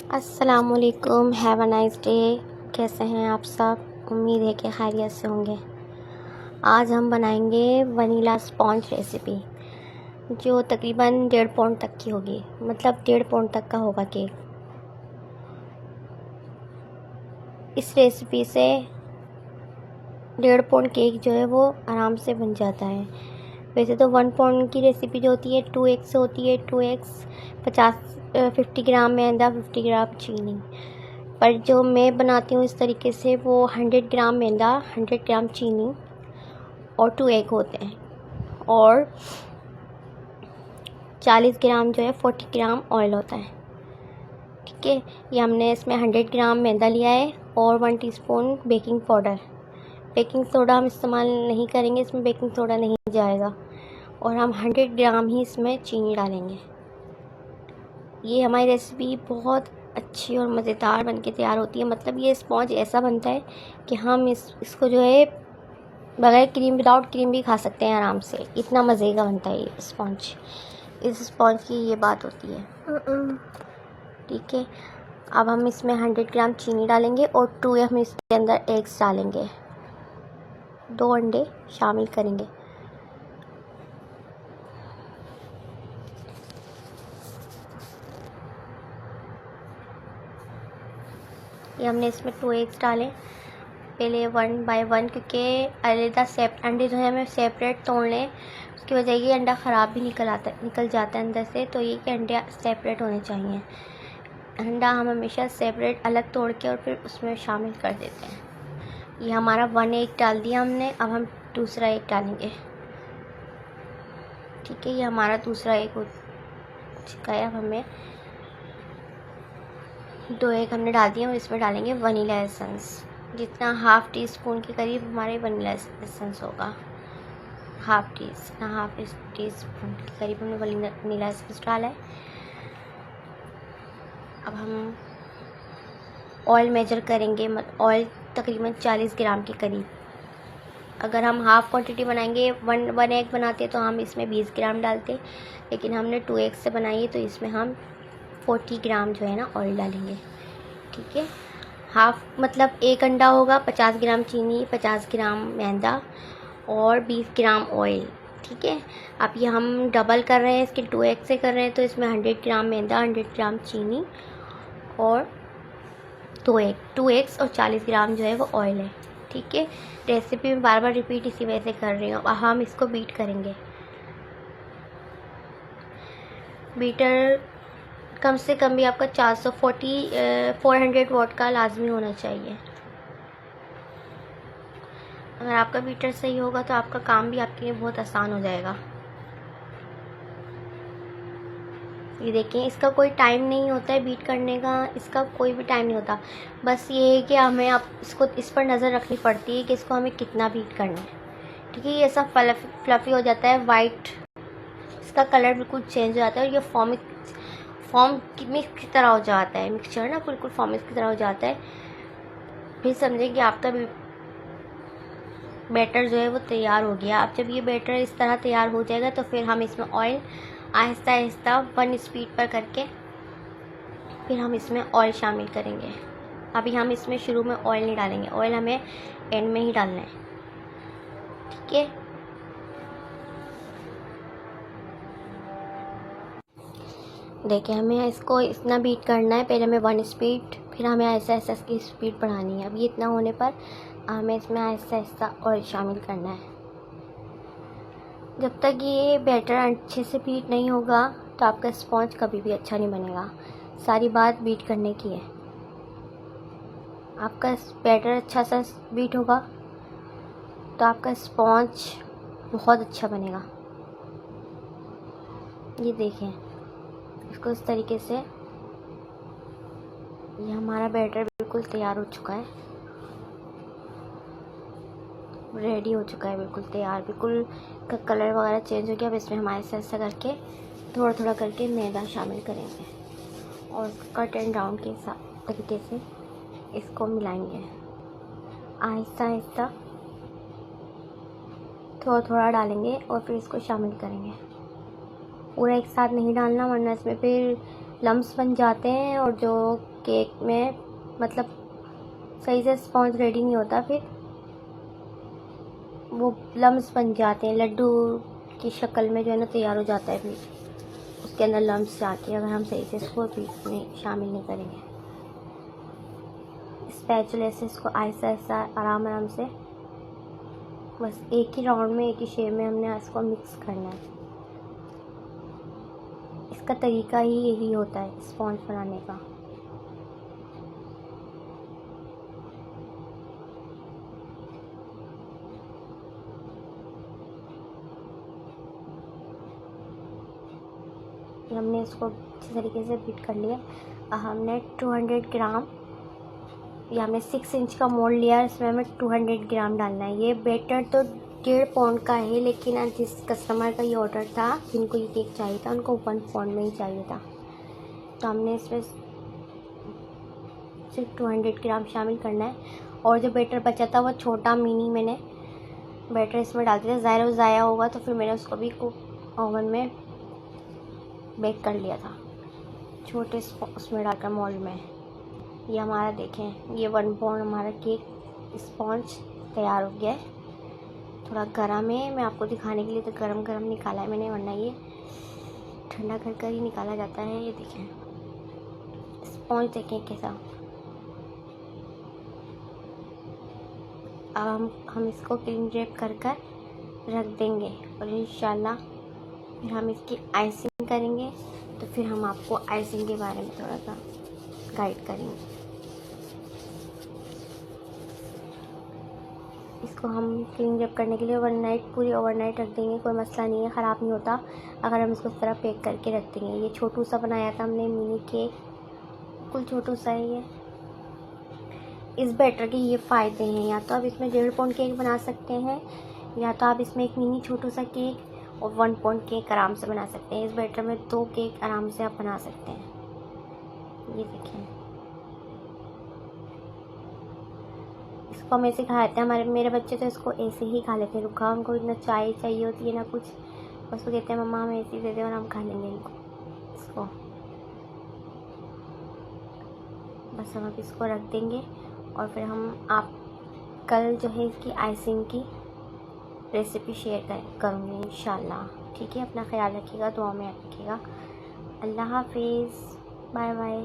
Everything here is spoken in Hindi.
अस्सलामुअलैकुम, हैव अ नाइस डे। कैसे हैं आप सब? उम्मीद है कि खैरियत से होंगे। आज हम बनाएंगे वनीला स्पॉन्ज रेसिपी, जो तकरीबन 1.5 पाउंड तक की होगी, मतलब 1.5 पाउंड तक का होगा केक। इस रेसिपी से 1.5 पाउंड केक जो है वो आराम से बन जाता है। वैसे तो 1 पाउंड की रेसिपी जो होती है 2 एग्स होती है। 2 एग्स 50 ग्राम मैदा, 50 ग्राम चीनी। पर जो मैं बनाती हूँ इस तरीके से, वो 100 ग्राम मैदा, 100 ग्राम चीनी और 2 एग होते हैं, और 40 ग्राम जो है 40 ग्राम ऑयल होता है। ठीक है, ये हमने इसमें 100 ग्राम मैदा लिया है और 1 teaspoon baking powder. Baking soda हम इस्तेमाल नहीं करेंगे, इसमें बेकिंग सोडा नहीं जाएगा, और हम 100 ग्राम ही इसमें चीनी डालेंगे। ये हमारी रेसिपी बहुत अच्छी और मज़ेदार बनके तैयार होती है। मतलब ये स्पॉन्ज ऐसा बनता है कि हम इसको जो है बगैर क्रीम, विदाउट क्रीम भी खा सकते हैं आराम से। इतना मज़े का बनता है ये स्पॉन्ज। इस स्पॉन्ज की ये बात होती है। ठीक है, अब हम इसमें 100 ग्राम चीनी डालेंगे और 2 हम इसके अंदर एग्स डालेंगे, 2 अंडे शामिल करेंगे। ये हमने इसमें 2 एग्स डालें पहले 1 बाय 1, क्योंकि अलग अंडे जो है हमें सेपरेट तोड़ लें। उसकी वजह ये अंडा ख़राब भी निकल जाता है अंदर से, तो ये कि अंडे सेपरेट होने चाहिए। अंडा हम हमेशा सेपरेट अलग तोड़ के और फिर उसमें शामिल कर देते हैं। ये हमारा 1 एग डाल दिया हमने, अब हम दूसरा एग डालेंगे। ठीक है, ये हमारा दूसरा एग हो चुका है। अब हमें 2 एग हमने डाल दिए और इसमें डालेंगे वनीला एसेंस। जितना 1/2 टीस्पून के करीब हमारे वनीला एसेंस होगा। हाफ टी स्पून के करीब हमने वनीला एसेंस डाला है। अब हम ऑयल मेजर करेंगे। ऑयल तकरीबन 40 ग्राम के करीब। अगर हम हाफ़ क्वांटिटी बनाएंगे, वन एग बनाते तो हम इसमें 20 ग्राम डालते, लेकिन हमने 2 एग से बनाई है तो इसमें हम 40 ग्राम जो है ना ऑयल डालेंगे। ठीक है, हाफ मतलब एक अंडा होगा, 50 ग्राम चीनी, 50 ग्राम मैदा और 20 ग्राम ऑयल। ठीक है, अब ये हम डबल कर रहे हैं, इसके 2 एग से कर रहे हैं, तो इसमें 100 ग्राम मैदा, 100 ग्राम चीनी और 2 एग्स और 40 ग्राम जो है वो ऑयल है। ठीक है, रेसिपी में बार बार रिपीट इसी वजह से कर रही हूँ। अब हम इसको बीट करेंगे। बीटर कम से कम भी आपका 400 वाट का लाजमी होना चाहिए। अगर आपका बीटर सही होगा तो आपका काम भी आपके लिए बहुत आसान हो जाएगा। ये देखें, इसका कोई टाइम नहीं होता है बीट करने का, इसका कोई भी टाइम नहीं होता। बस ये है कि हमें आप इसको इस पर नज़र रखनी पड़ती है कि इसको हमें कितना बीट करना है। ठीक है, ये सब फ्लफ़ी हो जाता है, वाइट, इसका कलर बिल्कुल चेंज हो जाता है और ये फॉर्म मिक्स की तरह हो जाता है। मिक्सचर ना बिल्कुल फॉर्म की तरह हो जाता है। फिर समझें कि आपका बैटर जो है वो तैयार हो गया। अब जब ये बैटर इस तरह तैयार हो जाएगा तो फिर हम इसमें ऑयल आहिस्ता आहिस्ता 1 स्पीड पर करके फिर हम इसमें ऑयल शामिल करेंगे। अभी हम इसमें शुरू में ऑयल नहीं डालेंगे, ऑयल हमें एंड में ही डालना है। ठीक है, देखिए हमें इसको इतना बीट करना है। पहले हमें 1 स्पीड, फिर हमें ऐसा ऐसा इसकी स्पीड बढ़ानी है। अब ये इतना होने पर हमें इसमें ऐसा ऐसा ऑयल शामिल करना है। जब तक ये बैटर अच्छे से बीट नहीं होगा तो आपका स्पॉन्ज कभी भी अच्छा नहीं बनेगा। सारी बात बीट करने की है। आपका बैटर अच्छा सा बीट होगा तो आपका स्पॉन्ज बहुत अच्छा बनेगा। ये देखें, इसको इस तरीके से, ये हमारा बैटर बिल्कुल तैयार हो चुका है, रेडी हो चुका है, बिल्कुल तैयार, बिल्कुल का कलर वगैरह चेंज हो गया। अब इसमें हम ऐसा करके थोड़ा थोड़ा करके मैदा शामिल करेंगे और कट एंड राउंड के तरीके से इसको मिलाएंगे। आहिस्ता आहिस्ता थोड़ा थोड़ा डालेंगे और फिर इसको शामिल करेंगे। पूरा एक साथ नहीं डालना, वरना इसमें फिर लम्स बन जाते हैं और जो केक में मतलब सही से स्पॉन्ज रेडी नहीं होता, फिर वो लम्स बन जाते हैं। लड्डू की शक्ल में जो है ना तैयार हो जाता है, फिर उसके अंदर लम्स जाके अगर हम सही से इसको बीच में शामिल नहीं करेंगे। स्पैचुला से इसको आहिस्ता आहिस्ता आराम से बस एक ही राउंड में, एक ही शेप में हमने इसको मिक्स करना है। इसका तरीका ही यही होता है स्पॉन्ज बनाने का। हमने इसको अच्छी तरीके से बीट कर लिया। हमने 200 ग्राम, ये हमने 6 इंच का मोल्ड लिया, इसमें हमें 200 ग्राम डालना है। ये बैटर तो 1.5 पाउंड का है, लेकिन आज जिस कस्टमर का ये ऑर्डर था, जिनको ये केक चाहिए था, उनको 1 पाउंड में ही चाहिए था, तो हमने इसमें सिर्फ 200 ग्राम शामिल करना है। और जो बैटर बचा था वो छोटा मिनी मैंने बैटर इसमें डाल दिया। ज़ाया होगा तो फिर मैंने उसको भी ओवन में बेक कर लिया था, छोटे उसमें डालकर मोल्ड में। ये हमारा देखें, ये 1 पाउंड हमारा केक स्पॉन्ज तैयार हो गया है। थोड़ा गर्म है, मैं आपको दिखाने के लिए तो गरम निकाला है मैंने, वरना ये ठंडा कर ही निकाला जाता है। ये देखें स्पॉन्ज, देखें कैसा। अब हम इसको क्लीन रैप कर रख देंगे और इंशाल्लाह फिर हम इसकी आइसिंग करेंगे। तो फिर हम आपको आइसिंग के बारे में थोड़ा सा गाइड करेंगे। इसको हम क्लीन रैप करने के लिए पूरी ओवरनाइट रख देंगे, कोई मसला नहीं है, ख़राब नहीं होता अगर हम इसको इस तरह पैक करके रख देंगे। ये छोटू सा बनाया था हमने मिनी केक, बिल्कुल छोटू सा है ये। इस बैटर के ये फ़ायदे हैं, या तो आप इसमें 1.5 पाउंड केक बना सकते हैं, या तो आप इसमें एक मिनी छोटू सा केक और 1 पाउंड केक आराम से बना सकते हैं। इस बैटर में 2 केक आराम से आप बना सकते हैं। ये देखिए, इसको हम ऐसे खा लेते हैं। मेरे बच्चे तो इसको ऐसे ही खा लेते हैं रुखा, उनको इतना चाय चाहिए होती है ना कुछ, बस वो कहते हैं मम्मा हमें ऐसे ही दे दे और हम खा लेंगे इसको। बस हम अब इसको रख देंगे और फिर हम आप कल जो है इसकी आइसिंग की रेसिपी शेयर करूँगी इंशाल्लाह। ठीक है, अपना ख्याल रखिएगा, दुआ में रखिएगा। अल्लाह हाफिज़, बाय बाय।